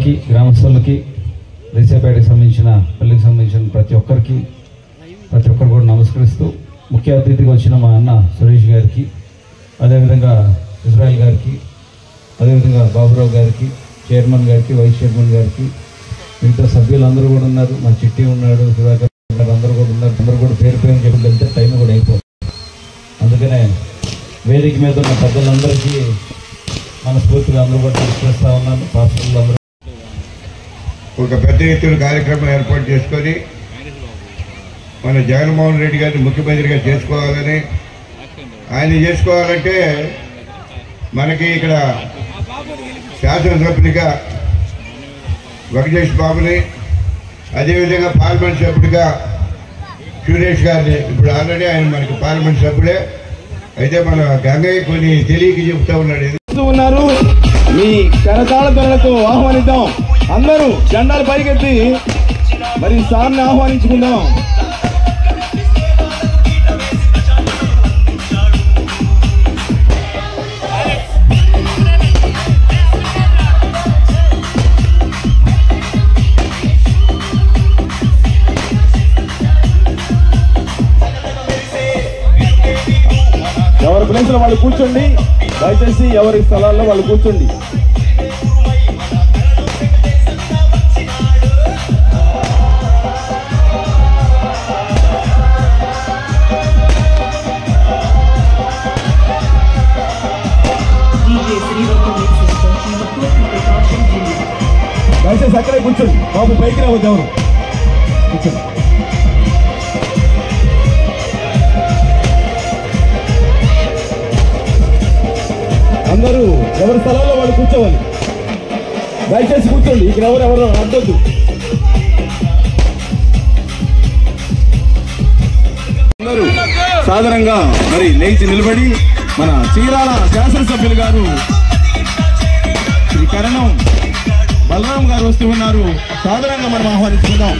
అందరికీ, గ్రామస్తులకి, రేసేపేటకి సంబంధించిన పల్లికి సంబంధించిన ప్రతి ఒక్కరు కూడా నమస్కరిస్తూ, ముఖ్య అతిథిగా వచ్చిన మా అన్న సురేష్ గారికి, అదేవిధంగా ఇజ్రాయిల్ గారికి, అదేవిధంగా బాబురావు గారికి, చైర్మన్ గారికి, వైస్ చైర్మన్ గారికి, మిగతా సభ్యులందరూ కూడా ఉన్నారు. మా చిట్టి ఉన్నాడు, సుధాకర్ ఉన్నారు, అందరూ కూడా ఉన్నారు. అందరూ కూడా పేరు చెప్పి వెళ్తే టైం కూడా అయిపోతుంది. అందుకనే వేదిక మీద ఉన్న పెద్దలందరికీ మనస్ఫూర్తిగా అందరూ కూడా తీసుకొస్తా ఉన్నాను. పాస్టర్లు అందరూ ఒక పెద్ద ఎత్తున కార్యక్రమం ఏర్పాటు చేసుకొని మన జగన్మోహన్ రెడ్డి గారిని ముఖ్యమంత్రిగా చేసుకోవాలని, ఆయన చేసుకోవాలంటే మనకి ఇక్కడ శాసనసభ్యునిగా వెంకటేష్ బాబుని, అదేవిధంగా పార్లమెంట్ సభ్యుడిగా సురేష్ గారిని, ఇప్పుడు ఆల్రెడీ ఆయన మనకి పార్లమెంట్ సభ్యుడే, అయితే మన గంగయ్య కొన్ని తెలియక చెబుతా ఉన్నాడు. మీ కరతాళ ధ్వనులతో ఆహ్వానిద్దాం. అందరూ జెండాలు పైకెత్తి మరి సార్ని ఆహ్వానించుకుందాం. ఎవరి ప్లేస్ లో వాళ్ళు కూర్చోండి. దయచేసి ఎవరి స్థలాల్లో వాళ్ళు కూర్చోండి. దయచేసి అక్కడే కూర్చోండి బాబు, పైకి రావద్దు ఎవరు, కూర్చోండి. అందరూ ఎవరి స్థలాల్లో వాళ్ళు కూర్చోవాలి. దయచేసి కూర్చోండి. ఇక్కడ ఎవరెవరు అడ్డొద్దు. అందరూ సాధారణంగా మరి లేచి నిలబడి మన చీరాల శాసనసభ్యులు గారు శ్రీ కరణం బలరాం గారు వస్తూ ఉన్నారు. సాధారణంగా మనం ఆహ్వానించుకుందాం.